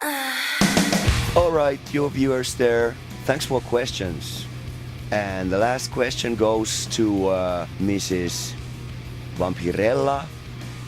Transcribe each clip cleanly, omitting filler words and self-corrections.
All right, you viewers there, thanks for questions. And the last question goes to Mrs. Vampirella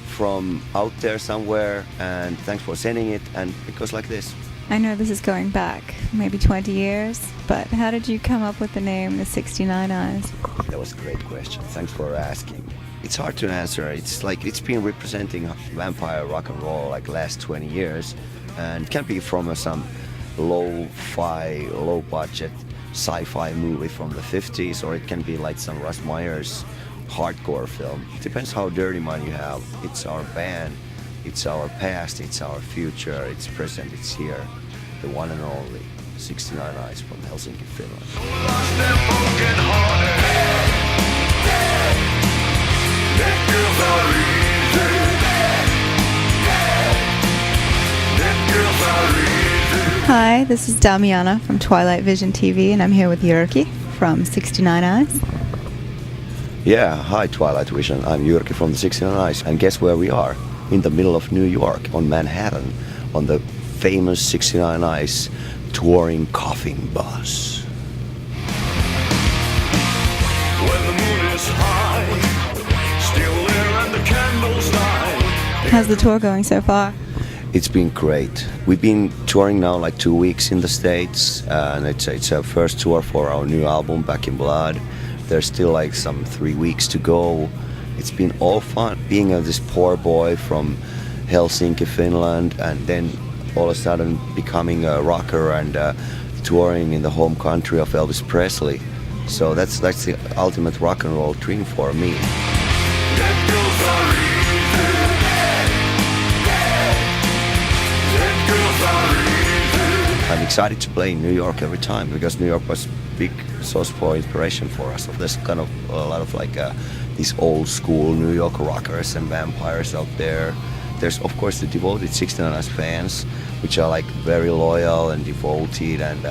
from out there somewhere, and thanks for sending it. And it goes like this. I know this is going back maybe 20 years, but how did you come up with the name the 69 Eyes? That was a great question. Thanks for asking. It's hard to answer. It's like it's been representing vampire rock and roll like last 20 years, and it can be from some low-fi, low-budget sci-fi movie from the 50s, or it can be like some Russ Meyer's hardcore film. It depends how dirty mind you have. It's our band, it's our past, it's our future, it's present, it's here. The one and only 69 Eyes from Helsinki, Finland. Hi, this is Damiana from Twilight Vision TV, and I'm here with Jyrki from 69 Eyes. Yeah, hi Twilight Vision. I'm Jyrki from the 69 Eyes, and guess where we are? In the middle of New York, on Manhattan, on the famous 69 Eyes touring coffin bus. When the moon is high, still there and the candles die. How's the tour going so far? It's been great. We've been touring now like 2 weeks in the States, and it's our first tour for our new album, Back in Blood. There's still like some 3 weeks to go. It's been all fun being this poor boy from Helsinki, Finland, and then all of a sudden becoming a rocker and touring in the home country of Elvis Presley. So that's the ultimate rock and roll dream for me. I'm excited to play in New York every time because New York was big source for inspiration for us. There's kind of a lot of like these old school New York rockers and vampires out there. There's of course the devoted 69 Eyes fans, which are like very loyal and devoted and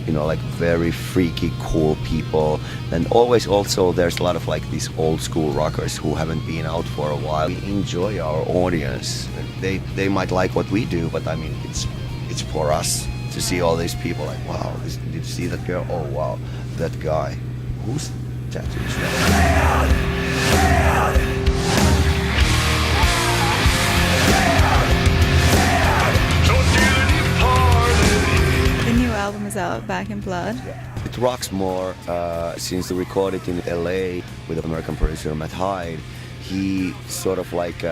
like very freaky cool people. And always also there's a lot of like these old school rockers who haven't been out for a while. We enjoy our audience. They might like what we do, but I mean it's for us to see all these people like, wow, did you see that girl? Oh wow, that guy. Whose tattoo is that? The new album is out, Back in Blood. It rocks more since we recorded in LA with American producer Matt Hyde. He sort of like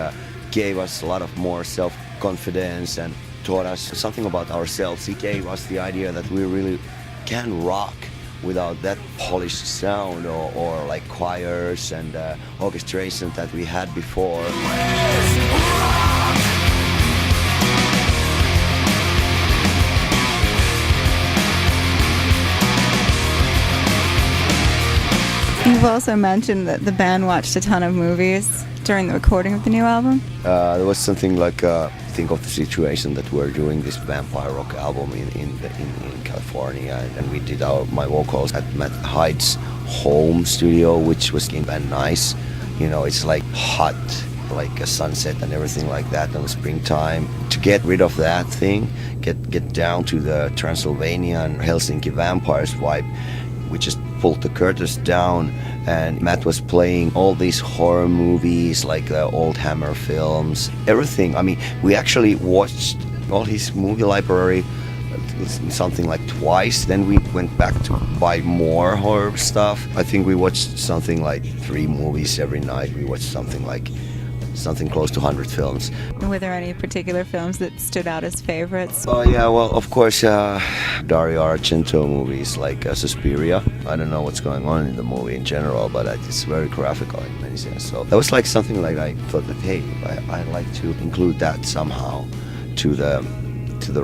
gave us a lot of more self-confidence and taught us something about ourselves. He gave us the idea that we really can rock without that polished sound or like choirs and orchestration that we had before. You've also mentioned that the band watched a ton of movies during the recording of the new album. There was something like think of the situation that we're doing this vampire rock album in California, and we did my vocals at Matt Hyde's home studio, which was kind of nice. It's like hot, like a sunset and everything like that in the springtime. To get rid of that thing, get down to the Transylvanian Helsinki vampires vibe, we just pulled the curtains down, and Matt was playing all these horror movies like the old Hammer films, everything. I mean, we actually watched all his movie library something like twice. Then we went back to buy more horror stuff. I think we watched something like 3 movies every night. We watched something close to 100 films. Were there any particular films that stood out as favorites? Oh yeah, well of course Dario Argento movies like Suspiria. I don't know what's going on in the movie in general, but it's very graphical in many sense. So that was like something like I thought that hey, I'd like to include that somehow to the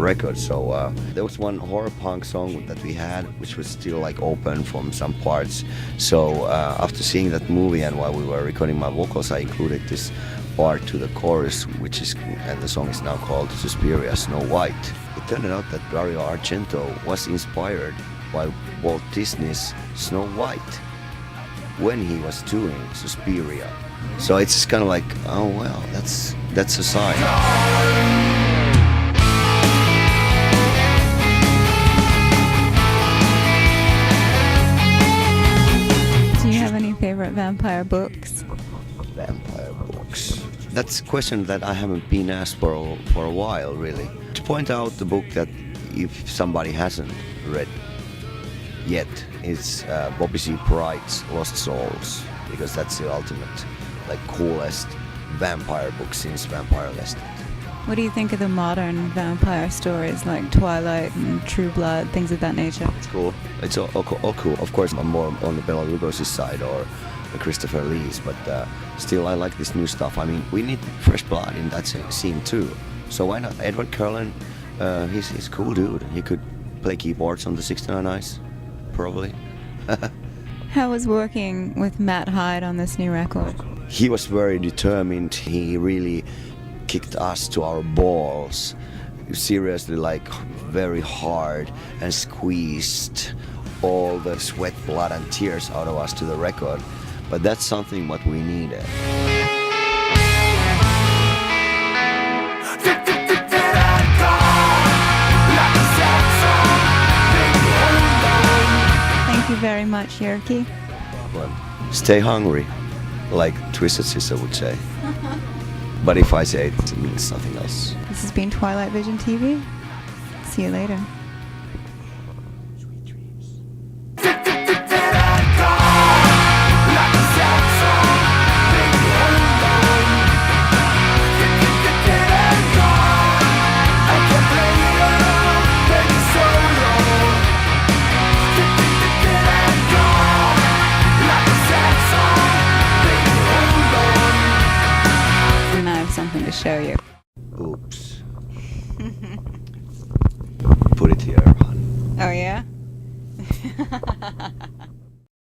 record. So there was one horror punk song that we had which was still like open from some parts. So after seeing that movie and while we were recording my vocals, I included this part to the chorus, and the song is now called Suspiria, Snow White. It turned out that Dario Argento was inspired by Walt Disney's Snow White when he was doing Suspiria. So it's kind of like, oh well, that's a sign. books? Vampire books. That's a question that I haven't been asked for a while, really. To point out the book that if somebody hasn't read yet, it's Bobby C. Bright's Lost Souls, because that's the ultimate, like, coolest vampire book since Vampire Lestat. What do you think of the modern vampire stories like Twilight and True Blood, things of that nature? It's cool. It's all cool. Of course, I'm more on the Bela Lugosi's side or the Christopher Lee's, but still, I like this new stuff. I mean, we need fresh blood in that scene too. So why not? Edward Cullen, he's a cool dude. He could play keyboards on the 69 Eyes, probably. How was working with Matt Hyde on this new record? He was very determined. He really kicked us to our balls. Seriously, like, very hard, and squeezed all the sweat, blood and tears out of us to the record. But that's something what we needed. Thank you very much, Jyrki. Well, stay hungry, like Twisted Sister would say. But if I say it, it means something else. This has been Twilight Vision TV. See you later. And I have something to show you. Oops. Put it here, hon. Oh yeah?